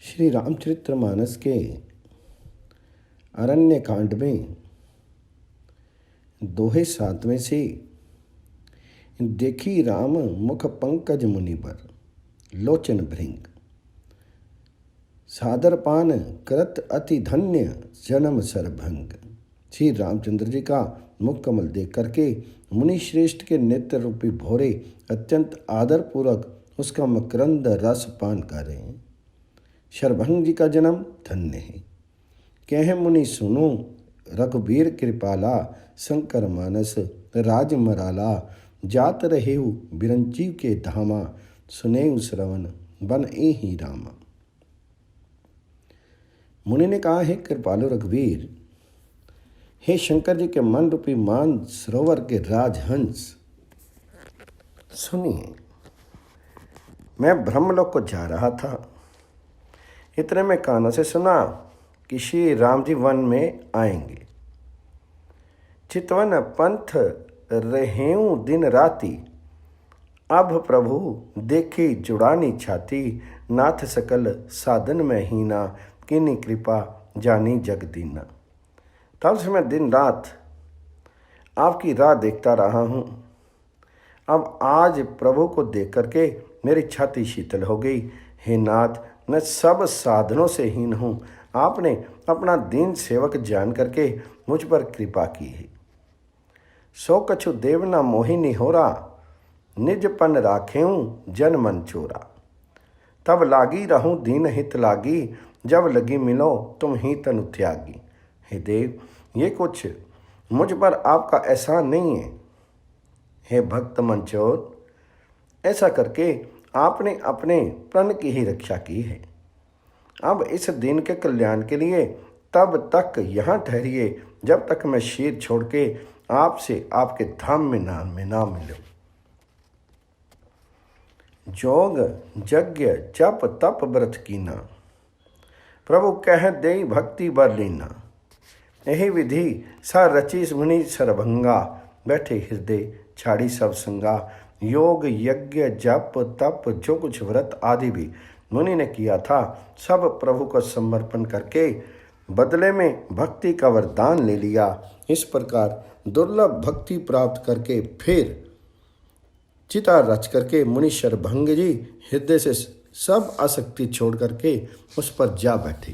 श्री रामचरितमानस के अरण्य कांड में दोहे 7वें से देखी राम मुख पंकज मुनिबर लोचन भृंग सादर पान करत अति धन्य जन्म सरभंग। श्री रामचंद्र जी का मुख कमल देख करके मुनि श्रेष्ठ के नेत्र रूपी भोरे अत्यंत आदर पूर्वक उसका मकरंद रस पान कर रहे हैं। शरभंग जी का जन्म धन्य है। कह मुनि सुनो रघुबीर कृपाला शंकर मानस राज मराला जात रहेहु बिरंजीव के धामा सुनेउ श्रवण बन ए ही रामा। मुनि ने कहा है कृपालु रघुवीर, हे शंकर जी के मन रूपी मान सरोवर के राजहंस, सुनिए मैं ब्रह्मलोक को जा रहा था। इतने में कानों से सुना कि श्री राम जी वन में आएंगे। चितवन पंथ रहेऊं दिन राती, अब प्रभु देखी जुड़ानी छाती। नाथ सकल साधन में हीना, किनी कृपा जानी जग दीना। तब से मैं दिन रात आपकी राह देखता रहा हूँ। अब आज प्रभु को देख करके मेरी छाती शीतल हो गई। हे नाथ, मैं सब साधनों से हीन हूँ। आपने अपना दीन सेवक जान करके मुझ पर कृपा की है। सो कछु देव न मोहिनी होरा, निज पन राखेऊं जन मन चोरा। तब लागी रहूं दीन हित लागी, जब लगी मिलो तुम ही तनु त्यागी। हे देव, ये कुछ मुझ पर आपका एहसान नहीं है। हे भक्त मंचोर, ऐसा करके आपने अपने प्रण की ही रक्षा की है। अब इस दिन के कल्याण के लिए तब तक यहाँ ठहरिए जब तक मैं शीर छोड़ के आपसे आपके धाम में ना मिलूं। जोग यज्ञ जप तप व्रत कीना, प्रभु कह दे भक्ति बर लीना। यही विधि सा रची मुनि सरभंगा, बैठे हृदय छाड़ी सब संगा। योग यज्ञ जप तप जो कुछ व्रत आदि भी मुनि ने किया था, सब प्रभु को समर्पण करके बदले में भक्ति का वरदान ले लिया। इस प्रकार दुर्लभ भक्ति प्राप्त करके फिर चिता रच करके मुनि शरभंग जी हृदय से सब आसक्ति छोड़ करके उस पर जा बैठे।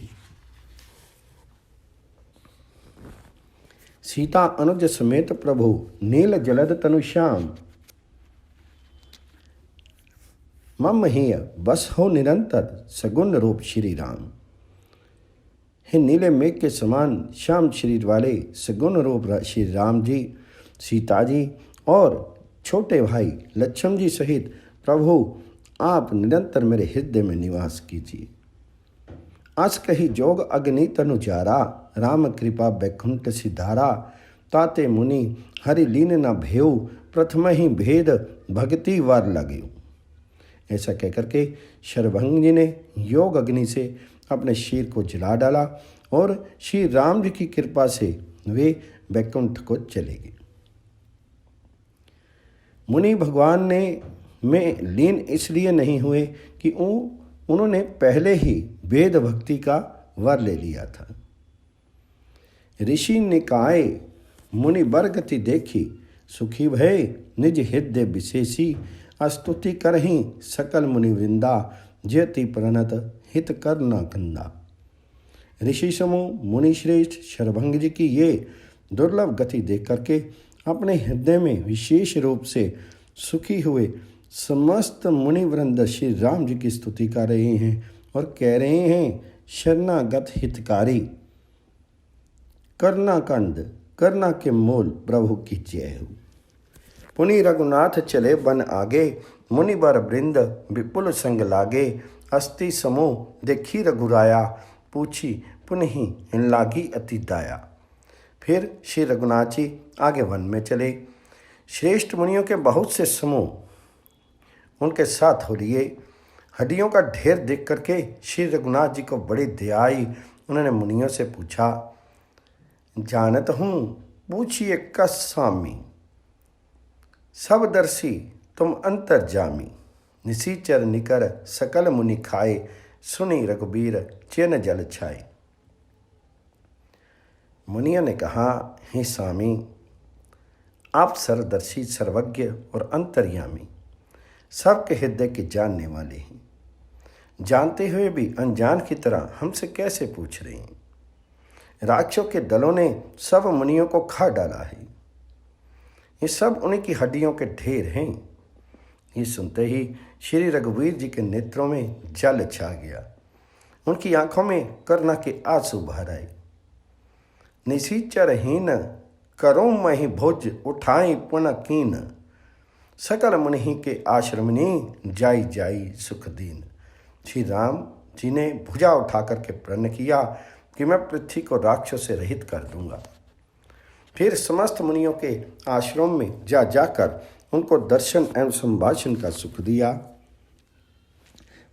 सीता अनुज समेत प्रभु नील जलद तनु श्याम, मम ही बस हो निरंतर सगुण रूप श्री राम। हे नीले मेघ के समान श्याम शरीर वाले सगुण रूप श्री राम जी, सीता जी और छोटे भाई लक्ष्मण जी सहित प्रभु आप निरंतर मेरे हृदय में निवास कीजिए। अस कही जोग अग्नि तनु जारा, राम कृपा बैकुंठ सिधारा। ताते मुनि हरि लीन न भेऊ, प्रथम ही भेद भक्ति वार लगे। ऐसा कहकर के शरभंग जी ने योग अग्नि से अपने शीर को जला डाला और श्री राम जी की कृपा से वे बैकुंठ को चले गए। मुनि भगवान में लीन इसलिए नहीं हुए कि उन्होंने पहले ही वेद भक्ति का वर ले लिया था। ऋषि निकाय मुनि बरगति देखी, सुखी भय निज हृदय विशेषी। स्तुति करहीं सकल मुनि वृंदा, जयति प्रणत हित कर न कंदा। ऋषि समूह मुनि श्रेष्ठ शरभंग जी की ये दुर्लभ गति देख करके अपने हृदय में विशेष रूप से सुखी हुए समस्त मुनि वृंद श्री राम जी की स्तुति कर रहे हैं और कह रहे हैं, शरणागत हितकारी करना कंद करना के मूल प्रभु की जय हो। पुनि रघुनाथ चले बन आगे, मुनि बर वृंद विपुल संग लागे। अस्थि समूह देखी रघुराया, पूछी पुनः लागी अति दाया। फिर श्री रघुनाथ जी आगे वन में चले। श्रेष्ठ मुनियों के बहुत से समूह उनके साथ हो लिए। हड्डियों का ढेर देख करके श्री रघुनाथ जी को बड़ी दया आई। उन्होंने मुनियों से पूछा, जानत हूँ पूछिए कस स्वामी, सब दर्शी तुम अंतर जामी। निसीचर निकर सकल मुनि खाए, सुनी रघुबीर चैन जल छाए। मुनिया ने कहा, हे स्वामी, आप सर्वदर्शी, सर्वज्ञ और अंतर्यामी, सबके हृदय के जानने वाले हैं। जानते हुए भी अनजान की तरह हमसे कैसे पूछ रहे हैं? राक्षसों के दलों ने सब मुनियों को खा डाला है। ये सब उन्हीं की हड्डियों के ढेर हैं। ये सुनते ही श्री रघुवीर जी के नेत्रों में जल छा गया। उनकी आंखों में करुणा के आंसू बह आए। निशिचरहीन करो मही भुज उठाई पुन कीन, सकल मुनि के आश्रमनी जाई जाई सुख दीन। श्री राम जी ने भुजा उठा करके प्रण किया कि मैं पृथ्वी को राक्षस से रहित कर दूंगा। फिर समस्त मुनियों के आश्रम में जा जाकर उनको दर्शन एवं संभाषण का सुख दिया।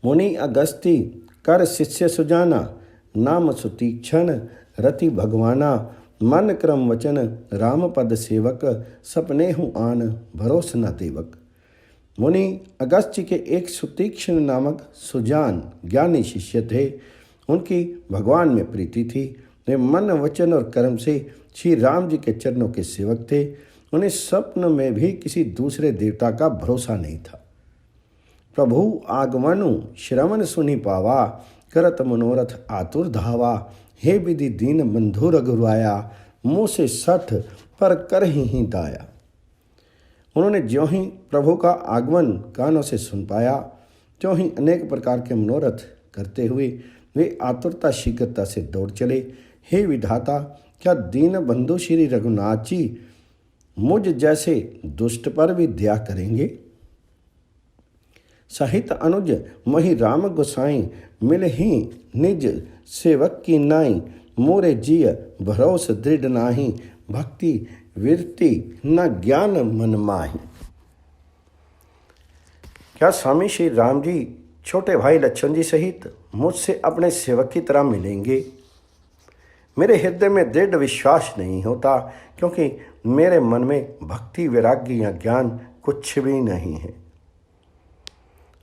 मुनि अगस्ती कर शिष्य सुजाना, नाम सुतीक्षण रति भगवाना। मन क्रम वचन राम पद सेवक, सपने हूँ आन भरोस न देवक। मुनि अगस्त्य के एक सुतीक्षण नामक सुजान ज्ञानी शिष्य थे। उनकी भगवान में प्रीति थी। वे मन वचन और कर्म से श्री राम जी के चरणों के सेवक थे। उन्हें स्वप्न में भी किसी दूसरे देवता का भरोसा नहीं था। प्रभु आगमनु श्रवण सुनि पावा, करत मनोरथ आतुर धावा। हे विधि दीन बंधु रघुराया, मुँह से सठ पर कर ही दाया। उन्होंने ज्यों ही प्रभु का आगमन कानों से सुन पाया, त्यों ही अनेक प्रकार के मनोरथ करते हुए वे आतुरता शीघ्रता से दौड़ चले। हे विधाता, क्या दीन बंधु श्री रघुनाथ जी मुझ जैसे दुष्ट पर भी दया करेंगे? सहित अनुज मही राम गोसाई, मिल ही निज सेवक की नाई। मोरे जिय भरोस दृढ़ नाही, भक्ति विरति न ज्ञान मन माही। क्या स्वामी श्री राम जी छोटे भाई लक्ष्मण जी सहित मुझसे अपने सेवक की तरह मिलेंगे? मेरे हृदय में दृढ़ विश्वास नहीं होता, क्योंकि मेरे मन में भक्ति वैराग्य या ज्ञान कुछ भी नहीं है।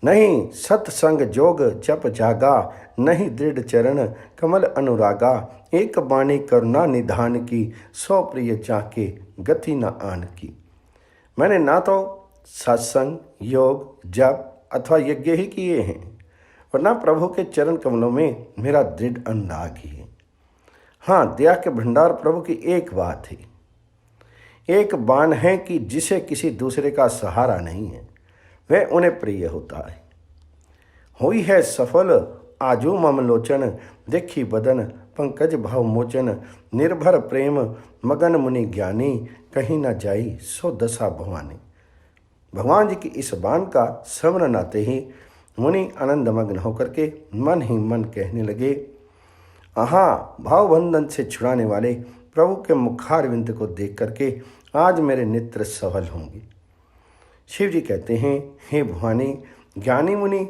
नहीं सत्संग जोग जप जागा, नहीं दृढ़ चरण कमल अनुरागा। एक बाणी करुणा निधान की, सौ प्रिय चाके गति न आन की। मैंने ना तो सत्संग योग जप अथवा यज्ञ ही किए हैं, और ना प्रभु के चरण कमलों में मेरा दृढ़ अनुराग ही है। हाँ, दया के भंडार प्रभु की एक बात है, एक बाण है कि जिसे किसी दूसरे का सहारा नहीं है, वह उन्हें प्रिय होता है। हुई है सफल आजू ममलोचन, देखी बदन पंकज भाव मोचन। निर्भर प्रेम मगन मुनि ज्ञानी, कहीं न जाई सो दशा भवानी। भगवान जी की इस बाण का स्मरण आते ही मुनि आनंद मग्न होकर के मन ही मन कहने लगे, आहा, भावबंधन से छुड़ाने वाले प्रभु के मुखारविंद को देख करके आज मेरे नेत्र सफल होंगे। शिव जी कहते हैं, हे भवानी, ज्ञानी मुनि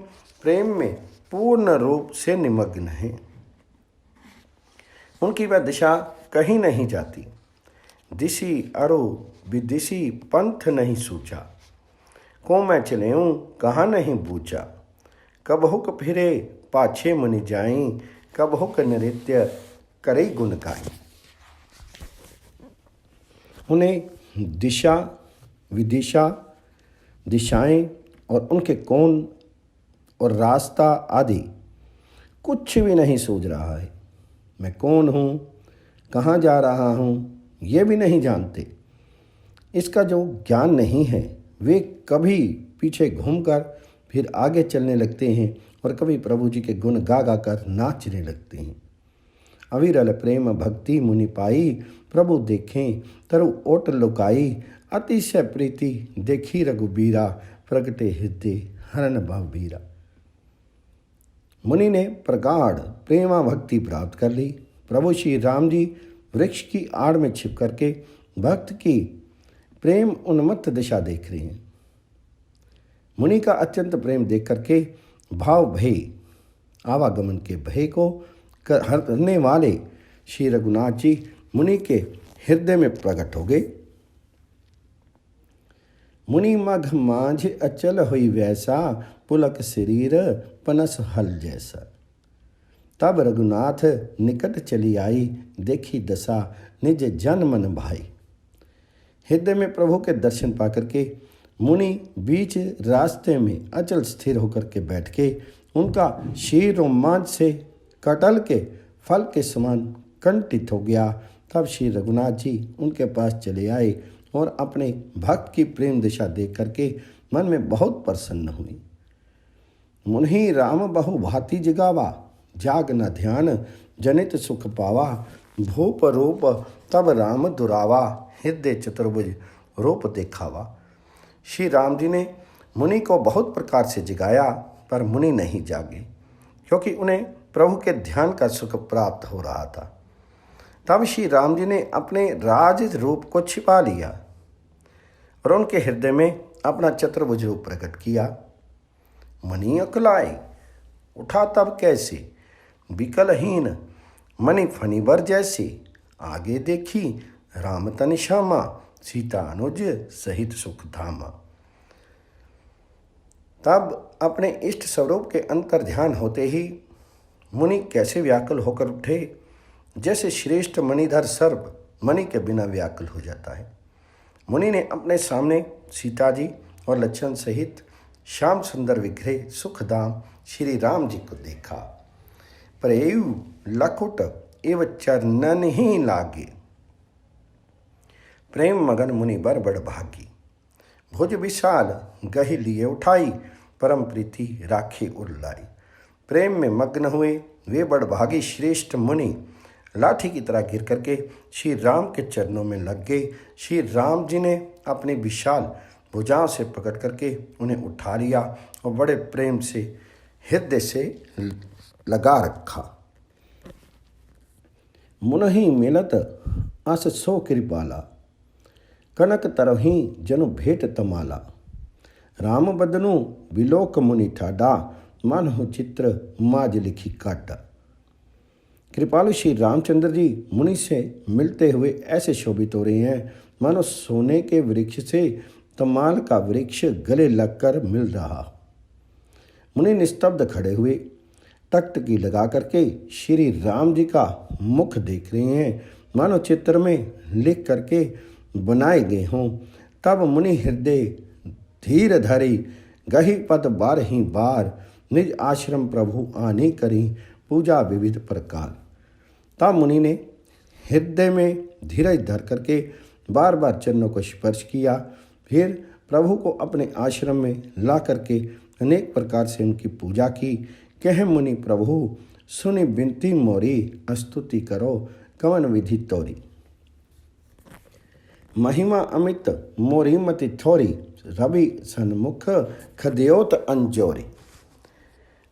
प्रेम में पूर्ण रूप से निमग्न हैं। उनकी वह दिशा कहीं नहीं जाती। दिशी अरु विदिशी पंथ नहीं सूझा, को मैं चलेऊं कहाँ नहीं बूझा। कब हुक फिरे पाछे मुनि जाई, कब हुक नृत्य करे गुण गाई। उन्हें दिशा विदिशा दिशाएं और उनके कोण और रास्ता आदि कुछ भी नहीं सूझ रहा है। मैं कौन हूँ, कहाँ जा रहा हूँ, ये भी नहीं जानते। इसका जो ज्ञान नहीं है, वे कभी पीछे घूमकर फिर आगे चलने लगते हैं और कभी प्रभु जी के गुण गा गा कर नाचने लगते हैं। अविरल प्रेम भक्ति मुनि पाई, प्रभु देखें तरु ओट लुकाई। अतिशय प्रीति देखी रघुबीरा, प्रगटे हृदय हरण भवबीरा। मुनि ने प्रगाढ़ प्रेमा भक्ति प्राप्त कर ली। प्रभु श्री राम जी वृक्ष की आड़ में छिप करके भक्त की प्रेम उन्मत्त दिशा देख रहे हैं। मुनि का अत्यंत प्रेम देख करके भाव भय, आवागमन के भय को हरने वाले श्री रघुनाथ जी मुनि के हृदय में प्रकट हो गए। मुनि मघ माझ अचल हुई वैसा, पुलक शरीर पनस हल जैसा। तब रघुनाथ निकट चली आई, देखी दशा निज जन मन भाई। हृदय में प्रभु के दर्शन पाकर के मुनि बीच रास्ते में अचल स्थिर होकर के बैठ के उनका शीर रोमांच से कटल के फल के समान कंटित हो गया। तब श्री रघुनाथ जी उनके पास चले आए और अपने भक्त की प्रेम दिशा देख करके मन में बहुत प्रसन्न हुई। मुनि राम बहु भांति जगावा, जाग न ध्यान जनित सुख पावा। भूप रूप तब राम दुरावा, हृदय चतुर्भुज रूप दिखावा। श्री राम जी ने मुनि को बहुत प्रकार से जगाया, पर मुनि नहीं जागे, क्योंकि उन्हें प्रभु के ध्यान का सुख प्राप्त हो रहा था। तब श्री राम जी ने अपने राज रूप को छिपा लिया और उनके हृदय में अपना चतुर्भुज रूप प्रकट किया। मणि अकलाए उठा तब कैसे, विकलहीन मणि फणिवर जैसे। आगे देखी राम तन श्यामा, सीता अनुज सहित सुख धामा। तब अपने इष्ट स्वरूप के अंतर ध्यान होते ही मुनि कैसे व्याकुल होकर उठे, जैसे श्रेष्ठ मणिधर सर्प मणि के बिना व्याकुल हो जाता है। मुनि ने अपने सामने सीता जी और लक्ष्मण सहित श्याम सुंदर विग्रह सुखधाम श्री राम जी को देखा। प्रेयु लकुट एव चरणन ही लागे, प्रेम मगन मुनि बर बड़ भागी। भुज विशाल गहि लिए उठाई, परम प्रीति राखे उल्लाई। प्रेम में मग्न हुए वे बड़ भागी श्रेष्ठ मुनि लाठी की तरह गिर करके श्री राम के चरणों में लग गए। श्री राम जी ने अपने विशाल भुजाओं से पकड़ करके उन्हें उठा लिया और बड़े प्रेम से हृदय से लगा रखा। मुनहि मिलत अस सो कृपाला, कनक तरही जनु भेट तमाला। राम बदनु विलोक मुनि ठाडा, मानहु चित्र माज लिखी काटा। कृपालु श्री रामचंद्र जी मुनि से मिलते हुए ऐसे शोभित हो रहे हैं मानो सोने के वृक्ष से तमाल का वृक्ष गले लगकर मिल रहा। मुनि निस्तब्ध खड़े हुए टकटकी लगा करके श्री राम जी का मुख देख रहे हैं, मानो चित्र में लिख करके बनाए गए हों। तब मुनि हृदय धीर धरी, गही पद बार ही बार। निज आश्रम प्रभु आनी करी, पूजा विविध प्रकार। तब मुनि ने हृदय में धीरज धर करके बार बार चरणों को स्पर्श किया। फिर प्रभु को अपने आश्रम में ला करके अनेक प्रकार से उनकी पूजा की। कह मुनि प्रभु सुनि बिनती मोरी, स्तुति करो कवन विधि तोरी। महिमा अमित मोरी मति थोरी, रवि सन्मुख खद्योत अंजोरी।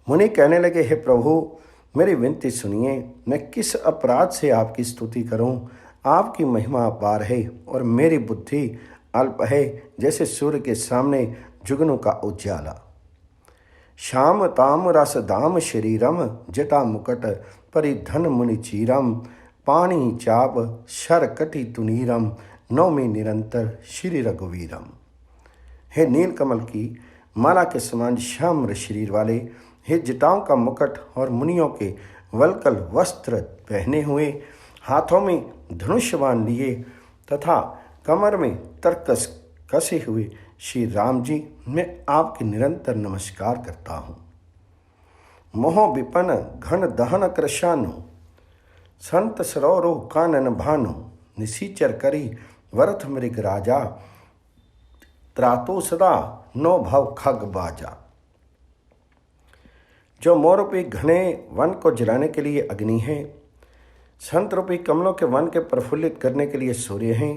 मुनि कहने लगे, हे प्रभु मेरी विनती सुनिए, मैं किस अपराध से आपकी स्तुति करूं। आपकी महिमा अपार है और मेरी बुद्धि अल्प है, जैसे सूर्य के सामने जुगनू का उजाला। श्याम ताम रस दाम शरीरम, जटा मुकट परिधन मुनि चीरम। पानी चाप शर कटि तुनीरम, नौमी निरंतर श्री रघुवीरम। हे नीलकमल की माला के समान श्याम शरीर वाले, हे जटाओं का मुकट और मुनियों के वलकल वस्त्र पहने हुए, हाथों में धनुष बाण लिए तथा कमर में तरकस कसे हुए श्री राम जी, मैं आपके निरंतर नमस्कार करता हूँ। मोह विपन घन दहन कृशानु, संत सरोरो कानन भानु। निसीचर करी वरथ मृग राजा, त्रातो सदा नो भव खग बाजा। जो मोर रूपी घने वन को जलाने के लिए अग्नि है, संत रूपी कमलों के वन के प्रफुल्लित करने के लिए सूर्य हैं,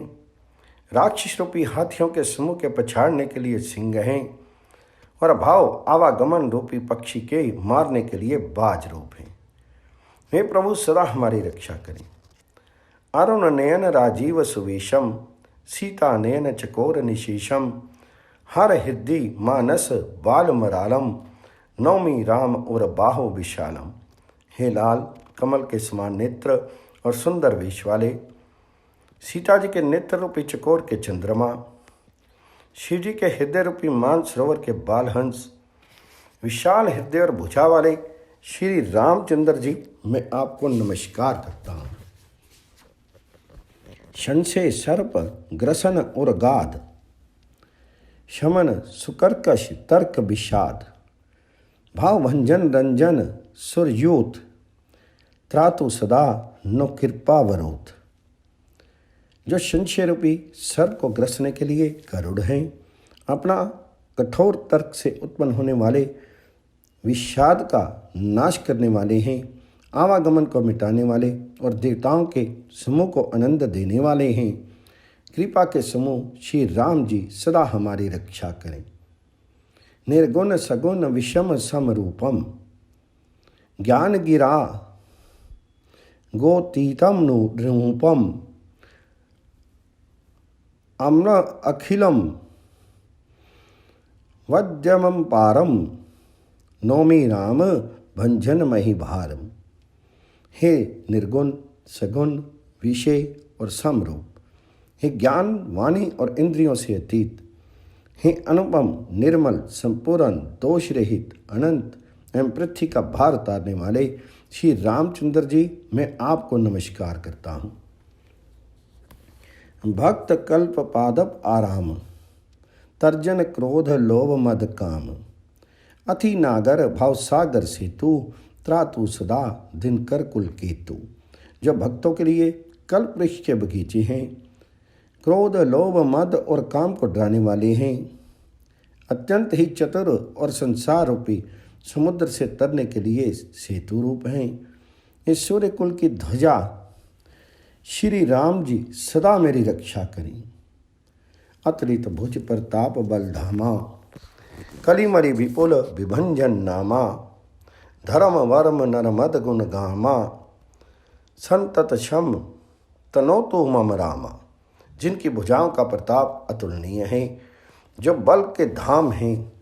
राक्षस रूपी हाथियों के समूह के पछाड़ने के लिए सिंह हैं, और भाव आवागमन रूपी पक्षी के मारने के लिए बाज रूप हैं। हे प्रभु सदा हमारी रक्षा करें। अरुण नयन राजीव सुवेशम, सीता नयन चकोर निशीशम। हर हृदय मानस बाल मरालम, नौमी राम और बाहो विशालम। हे लाल कमल के समान नेत्र और सुंदर वेश वाले, सीता जी के नेत्र रूपी चकोर के चंद्रमा, शिव जी के हृदय रूपी मान सरोवर के बालहंस, विशाल हृदय और भुजा वाले, श्री रामचंद्र जी, मैं आपको नमस्कार करता हूँ। संशय सर्प ग्रसन और गाध, शमन सुकर्कश तर्क विषाद, भाव भंजन रंजन सुरयूत, त्रातु सदा नो कृपा वरोत। जो संशय रूपी सर्प को ग्रसने के लिए गरुड़ हैं, अपना कठोर तर्क से उत्पन्न होने वाले विषाद का नाश करने वाले हैं, आवागमन को मिटाने वाले और देवताओं के समूह को आनंद देने वाले हैं। कृपा के समूह श्री राम जी सदा हमारी रक्षा करें। निर्गुण सगुण विषम समरूपम, ज्ञान गिरा गोतीतम रूपम, अम्न अखिलम वद्यमं पारम, नौमी राम भंजन मही भारम। हे निर्गुण सगुण विषय और समरूप, हे ज्ञान वाणी और इंद्रियों से अतीत, हे अनुपम निर्मल संपूर्ण दोष रहित अनंत एवं पृथ्वी का भार उतारने वाले श्री रामचंद्र जी, मैं आपको नमस्कार करता हूँ। भक्त कल्प पादप आराम, तर्जन क्रोध लोभ मद काम, अति नागर भाव सागर सेतु, त्रातु सदा दिनकर कुल केतु। जो भक्तों के लिए कल्प वृक्ष के बगीचे हैं, क्रोध लोभ मद और काम को डराने वाले हैं, अत्यंत ही चतुर और संसार रूपी समुद्र से तरने के लिए सेतु रूप हैं। इस सूर्य कुल की ध्वजा श्री राम जी सदा मेरी रक्षा करें। अतुलित भुज प्रताप बलधामा, कलिमरि विपुल विभंजन नामा, धर्म वर्म नरमद गुण गामा, संतत शम तनोतु मम रामा। जिनकी भुजाओं का प्रताप अतुलनीय है, जो बल के धाम हैं,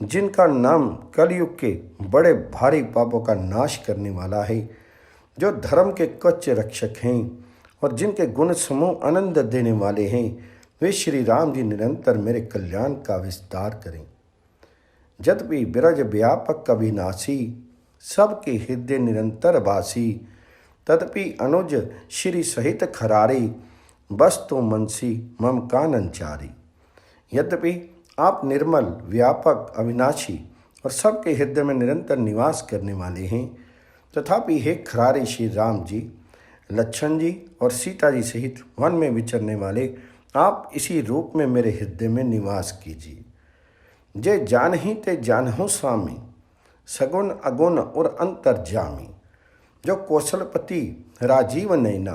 जिनका नाम कलयुग के बड़े भारी पापों का नाश करने वाला है, जो धर्म के कच्च रक्षक हैं और जिनके गुण समूह आनंद देने वाले हैं, वे श्री राम जी निरंतर मेरे कल्याण का विस्तार करें। यद्यपि बिरज व्यापक अविनाशी, सबके हृदय निरंतर वासी, तदपि अनुज श्री सहित खरारी, वस्तु मनसी मम काननचारी। यद्यपि आप निर्मल व्यापक अविनाशी और सबके हृदय में निरंतर निवास करने वाले हैं, तथापि हे खरारे श्री राम जी, लक्ष्मण जी और सीता जी सहित वन में विचरने वाले आप इसी रूप में मेरे हृदय में निवास कीजिए। जे जानहि ते जानहु स्वामी, सगुण अगुण और अंतर्जामी, जो कौशलपति राजीव नैना,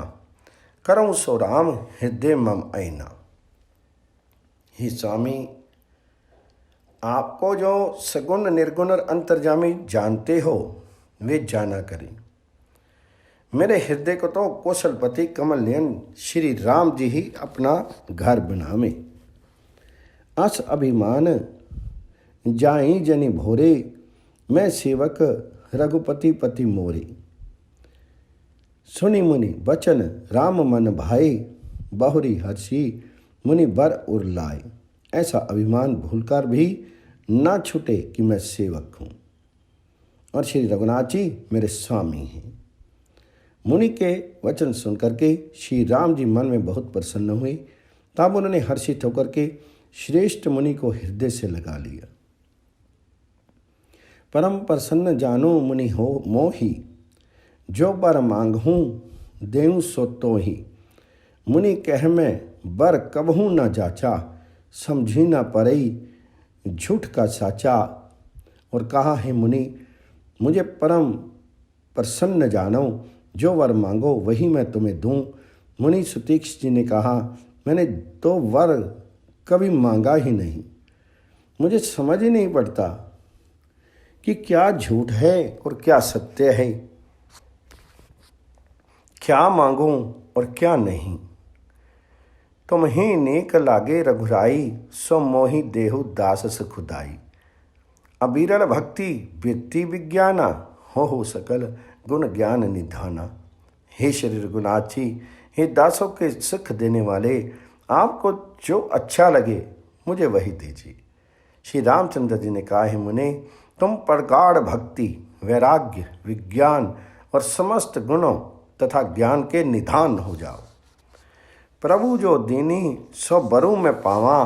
करऊँ सो राम हृदय मम ऐना। हे स्वामी, आपको जो सगुण निर्गुण और अंतर्जामी जानते हो, वे जाना करें। मेरे हृदय को तो कौशलपति कमल नयन श्री राम जी ही अपना घर बनावे। अस अभिमान जाई जनि भोरे, मैं सेवक रघुपति पति मोरे। सुनि मुनि वचन राम मन भाई, बहुरी हर्षी मुनि बर उर लाए। ऐसा अभिमान भूलकर भी ना छूटे कि मैं सेवक हूँ और श्री रघुनाथ जी मेरे स्वामी हैं। मुनि के वचन सुनकर के श्री राम जी मन में बहुत प्रसन्न हुए। तब उन्होंने हर्षित होकर के श्रेष्ठ मुनि को हृदय से लगा लिया। परम प्रसन्न जानो मुनि हो मोही, जो बर मांगहूँ देऊँ सो तो ही। मुनि कह मैं बर कबहू न जाचा, समझी न परई झूठ का साचा। और कहा है मुनि, मुझे परम प्रसन्न जानो, जो वर मांगो वही मैं तुम्हें दूं। मुनि सुतीक्ष जी ने कहा, मैंने तो वर कभी मांगा ही नहीं। मुझे समझ ही नहीं पड़ता कि क्या झूठ है और क्या सत्य है, क्या मांगूं और क्या नहीं। तुम ही नेक लागे रघुराई, सो मोहि देहु दास सुखुदाई। अबीरल भक्ति व्यक्ति विज्ञाना, हो सकल गुण ज्ञान निधाना। हे श्री रघुनाथ जी, हे दासों के सुख देने वाले, आपको जो अच्छा लगे मुझे वही दीजिए। श्री रामचंद्र जी ने कहा, है मुने, तुम प्रगाढ़ भक्ति वैराग्य, विज्ञान और समस्त गुणों तथा ज्ञान के निधान हो जाओ। प्रभु जो दीनी सो बरु में पावा,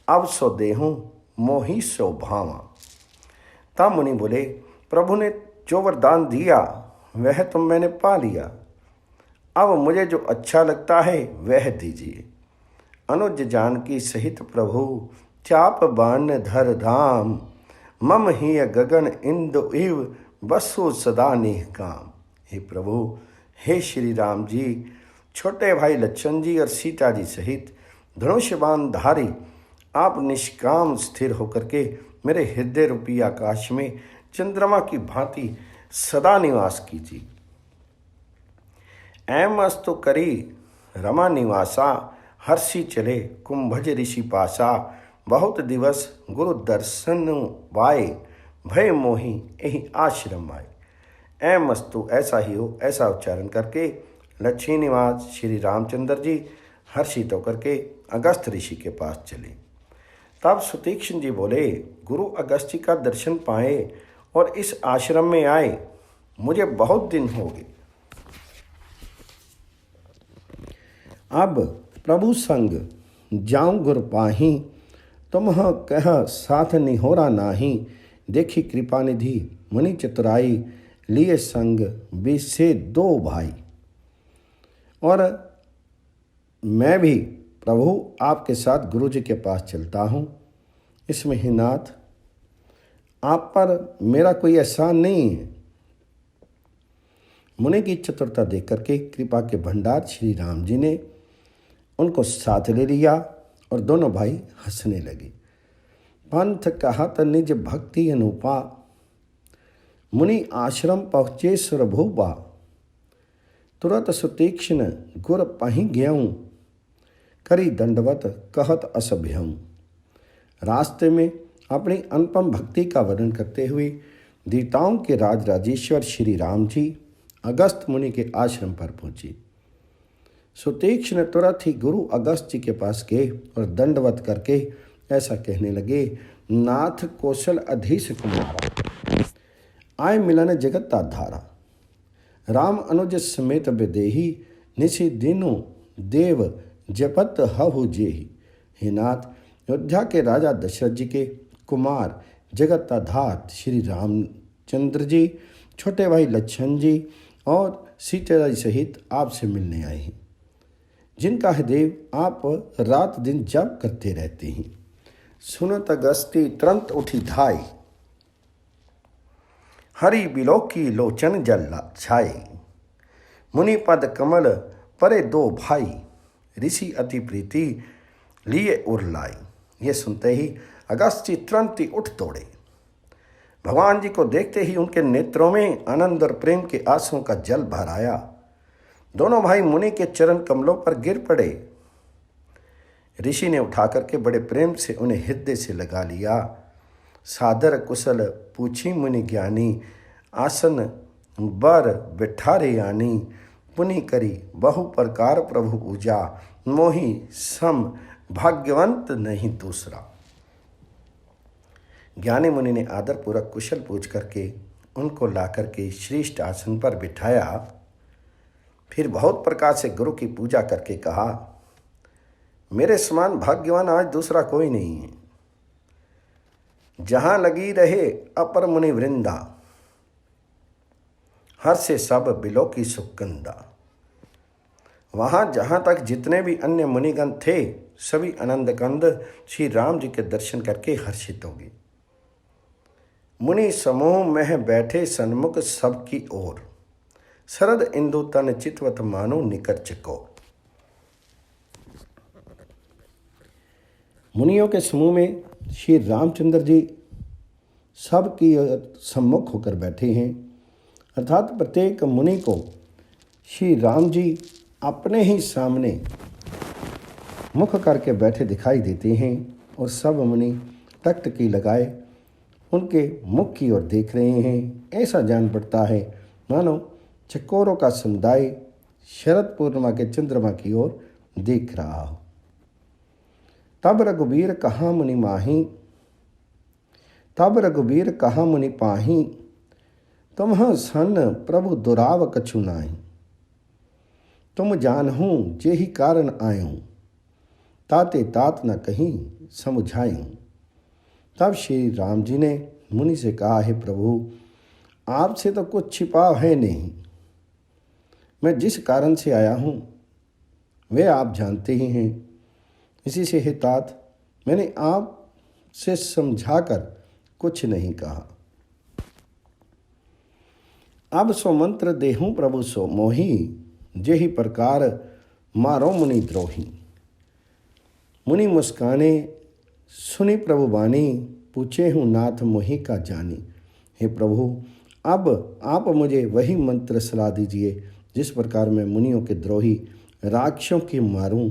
अब सो देहूँ मोही सो भावा। तब मुनि बोले, प्रभु ने जो वरदान दिया वह तो मैंने पा लिया, अब मुझे जो अच्छा लगता है वह दीजिए। अनुज जानकी सहित प्रभु, चाप बाण धर धाम, मम ही गगन इंदु इव बसु सदा नेह काम। हे प्रभु, हे श्री राम जी, छोटे भाई लक्ष्मण जी और सीता जी सहित धनुष्यबाण धारी आप निष्काम स्थिर होकर के मेरे हृदय रूपी आकाश में चंद्रमा की भांति सदा निवास कीजिए। ऐम अस्तु करी रमा निवासा, हर्षि चले कुंभज ऋषि पासा, बहुत दिवस गुरु दर्शन पाए, भय मोहि यही आश्रम आए। ऐम अस्तु ऐसा ही हो, ऐसा उच्चारण करके लक्ष्मी निवास श्री रामचंद्र जी हर्षित होकर के अगस्त ऋषि के पास चले। तब सुतीक्ष्ण जी बोले, गुरु अगस्त जी का दर्शन पाए और इस आश्रम में आए, मुझे बहुत दिन हो गए। अब प्रभु संग जाऊं गुर पाही, तुम कह साथ निहोरा नाही, देखी कृपा निधि मुनि चतुराई, लिए संग बीसे दो भाई। और मैं भी प्रभु आपके साथ गुरु जी के पास चलता हूँ। इसमें ही नाथ आप पर मेरा कोई एहसान नहीं है। मुनि की चतुरता देख करके कृपा के भंडार श्री राम जी ने उनको साथ ले लिया और दोनों भाई हंसने लगे। पंथ कहत निज भक्ति अनुपा, मुनि आश्रम पहुँचे सुरभूपा, तुरत सुतीक्ष्ण गुर पहि ग्यऊँ, करी दंडवत कहत असभ्यऊँ। रास्ते में अपनी अनुपम भक्ति का वर्णन करते हुए देवताओं के राज राजेश्वर श्री राम जी अगस्त मुनि के आश्रम पर पहुँचे। सुतीक्ष्ण तुरंत ही गुरु अगस्त जी के पास गए और दंडवत करके ऐसा कहने लगे, नाथ कौशल अधीश कुमारा, आय मिलन जगत आधारा, राम अनुज समेत विदेही, निशि दिनो देव जपत हहु जेहि। हे नाथ, अयोध्या के राजा दशरथ जी के कुमार जगत आधार श्री रामचंद्र जी, छोटे भाई लक्ष्मण जी और सीता जी सहित आपसे मिलने आए हैं, जिनका हृदय आप रात दिन जप करते रहते हैं। सुनत अगस्ती तुरंत उठी धाई, हरि बिलोकी लोचन जल छाई, मुनि पद कमल परे दो भाई, ऋषि अति प्रीति लिए उरलाई। ये सुनते ही अगस्त जी तुरंत ही उठ दौड़े। भगवान जी को देखते ही उनके नेत्रों में आनंद और प्रेम के आंसुओं का जल भर आया। दोनों भाई मुनि के चरण कमलों पर गिर पड़े। ऋषि ने उठा करके बड़े प्रेम से उन्हें हृदय से लगा लिया। सादर कुशल पूछी मुनि ज्ञानी, आसन बर बिठारे आनी, पुनि करी बहु प्रकार प्रभु पूजा, मोहि सम भाग्यवंत नहीं दूसरा। ज्ञानी मुनि ने आदरपूर्वक कुशल पूछ करके उनको ला करके श्रेष्ठ आसन पर बिठाया। फिर बहुत प्रकार से गुरु की पूजा करके कहा, मेरे समान भाग्यवान आज दूसरा कोई नहीं है। जहाँ लगी रहे अपर मुनि वृंदा, हर से सब बिलो की सुगंधा। वहाँ जहाँ तक जितने भी अन्य मुनिगण थे, सभी आनंद कंद श्री राम जी के दर्शन करके हर्षित हो गए। मुनि समूह में बैठे सन्मुख सबकी ओर, शरद इंदु तन चितवत मानो निकर चकोर। मुनियों के समूह में श्री रामचंद्र जी सबकी सम्मुख होकर बैठे हैं, अर्थात प्रत्येक मुनि को श्री राम जी अपने ही सामने मुख करके बैठे दिखाई देते हैं और सब मुनि टकटकी लगाए उनके मुख की ओर देख रहे हैं। ऐसा जान पड़ता है मानो चकोरों का समुदाय शरद पूर्णिमा के चंद्रमा की ओर देख रहा हो। तब रघुबीर कहाँ मुनि माही, तब रघुबीर कहाँ मुनि पाही, तुम्ह सन प्रभु दुराव कछु नाई, तुम जानहूँ जेहि कारण आयूं, ताते तात न कहीं समझायूं। तब श्री राम जी ने मुनि से कहा, हे प्रभु, आपसे तो कुछ छिपा है नहीं। मैं जिस कारण से आया हूँ वे आप जानते ही हैं। इसी से हे तात, मैंने आपसे समझाकर कुछ नहीं कहा। अब सो मंत्र देहूँ प्रभु सो मोही, जेहि प्रकार मारो मुनि द्रोही। मुनि मुस्काने सुनी प्रभु बानी, पूछे हूँ नाथ मोहि का जानी। हे प्रभु, अब आप मुझे वही मंत्र सलाह दीजिए जिस प्रकार मैं मुनियों के द्रोही राक्षसों की मारूं।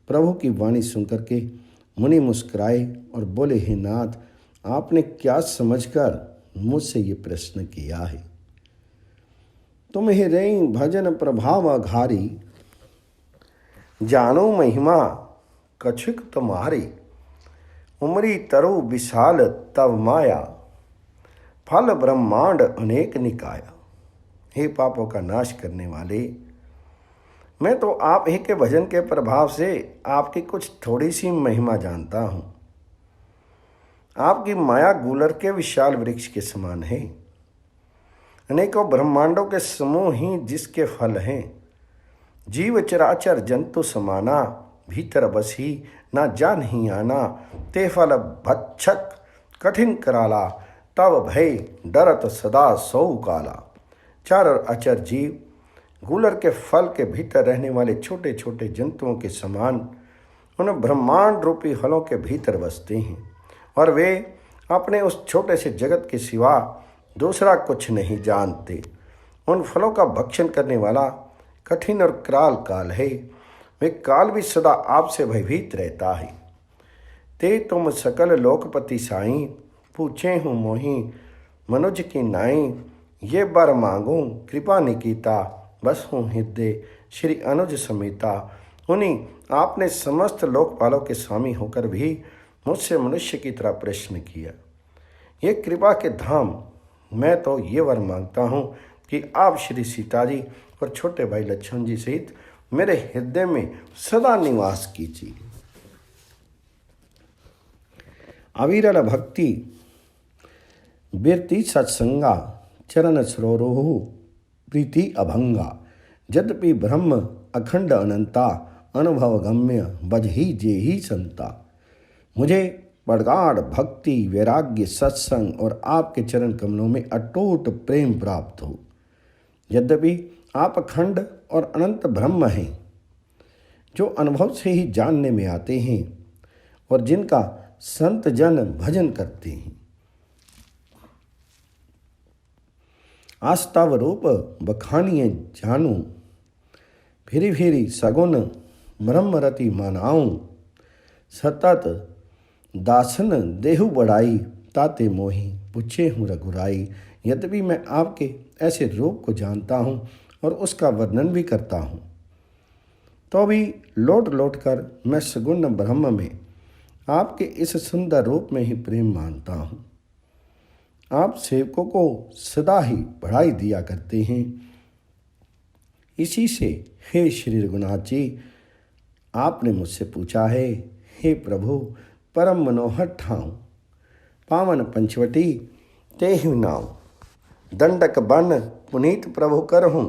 प्रभु की वाणी सुनकर के मुनि मुस्कुराए और बोले, हे नाथ, आपने क्या समझकर मुझसे ये प्रश्न किया है? तुम्हें रई भजन प्रभाव अघारी, जानो महिमा कछुक तुम्हारी। उमरी तरु विशाल तव माया, फल ब्रह्मांड अनेक निकाया। हे पापों का नाश करने वाले, मैं तो आप ही के भजन के प्रभाव से आपकी कुछ थोड़ी सी महिमा जानता हूँ। आपकी माया गूलर के विशाल वृक्ष के समान है। अनेकों ब्रह्मांडों के समूह ही जिसके फल हैं। जीव चराचर जंतु समाना, भीतर बसी ना जान ही आना। ते फल भक्षक कठिन कराला, तब भय डरत सदा सौ काला। चार और अचर जीव गूलर के फल के भीतर रहने वाले छोटे छोटे जंतुओं के समान उन ब्रह्मांड रूपी फलों के भीतर बसते हैं, और वे अपने उस छोटे से जगत के सिवा दूसरा कुछ नहीं जानते। उन फलों का भक्षण करने वाला कठिन और कराल काल है। वे काल भी सदा आपसे भयभीत रहता है। ते तुम सकल लोकपति साईं, पूछे हूँ मोही मनुज की नाई। ये बर मांगूं कृपा निकीता, बस हूँ हृदय श्री अनुज समेता। उन्हीं आपने समस्त लोकपालों के स्वामी होकर भी मुझसे मनुष्य की तरह प्रश्न किया। ये कृपा के धाम, मैं तो ये वर मांगता हूँ कि आप श्री सीता जी और छोटे भाई लक्ष्मण जी सहित मेरे हृदय में सदा निवास कीजिए। अविरल भक्ति बिरती सत्संगा, चरण सरोरोहु प्रीति अभंगा। यद्यपि ब्रह्म अखंड अनंता, अनुभव गम्य बजही जेही संता। मुझे प्रगाढ़ भक्ति वैराग्य सत्संग और आपके चरण कमलों में अटूट प्रेम प्राप्त हो। यद्यपि आप अखंड और अनंत ब्रह्म हैं, जो अनुभव से ही जानने में आते हैं और जिनका संत जन भजन करते हैं। आस्ताव रूप बखानिए जानू, फिरी फिरी सगुन ब्रह्मरति मानाऊं। सतत दासन देहु बढ़ाई, ताते मोही पूछे हूँ रघुराई। यद्यपि मैं आपके ऐसे रूप को जानता हूँ और उसका वर्णन भी करता हूँ, तो भी लौट लौट कर मैं सगुण ब्रह्म में आपके इस सुंदर रूप में ही प्रेम मानता हूँ। आप सेवकों को सदा ही बढ़ाई दिया करते हैं। इसी से हे श्री रघुनाथ जी, आपने मुझसे पूछा है, हे प्रभु, परम मनोहर ठाऊं, पावन पंचवटी तेहि नाव। दंडक बन पुनीत प्रभु करहूँ,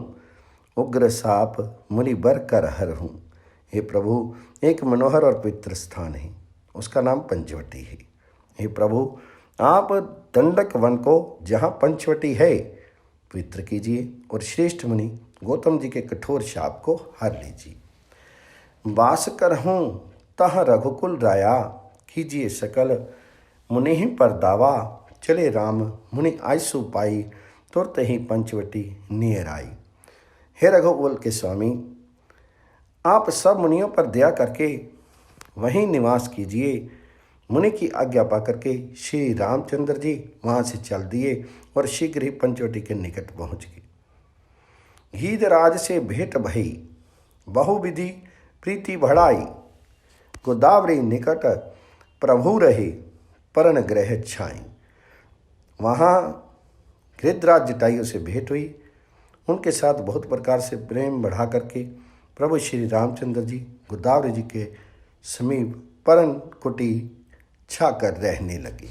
उग्र साप मुनि बर कर हरहूँ। हे प्रभु, एक मनोहर और पवित्र स्थान है, उसका नाम पंचवटी है। हे प्रभु, आप दंडक वन को जहाँ पंचवटी है पवित्र कीजिए और श्रेष्ठ मुनि गौतम जी के कठोर शाप को हर लीजिए। वास करहूँ तह रघुकुल राया, कीजिए सकल मुनि ही पर दावा। चले राम मुनि आयसु पाई, तुरत ही पंचवटी नियर आई। हे रघुकुल के स्वामी, आप सब मुनियों पर दया करके वहीं निवास कीजिए। मुनि की आज्ञा पाकर के श्री रामचंद्र जी वहाँ से चल दिए और शीघ्र ही पंचवटी के निकट पहुँच गए। गीधराज से भेंट भई, बहुविधि प्रीति बढ़ाई। गोदावरी निकट प्रभु रहे, परन ग्रह छाई। वहाँ गृद्धराज जटायु से भेंट हुई। उनके साथ बहुत प्रकार से प्रेम बढ़ा करके प्रभु श्री रामचंद्र जी गोदावरी जी के समीप परन कुटी छाकर रहने लगे।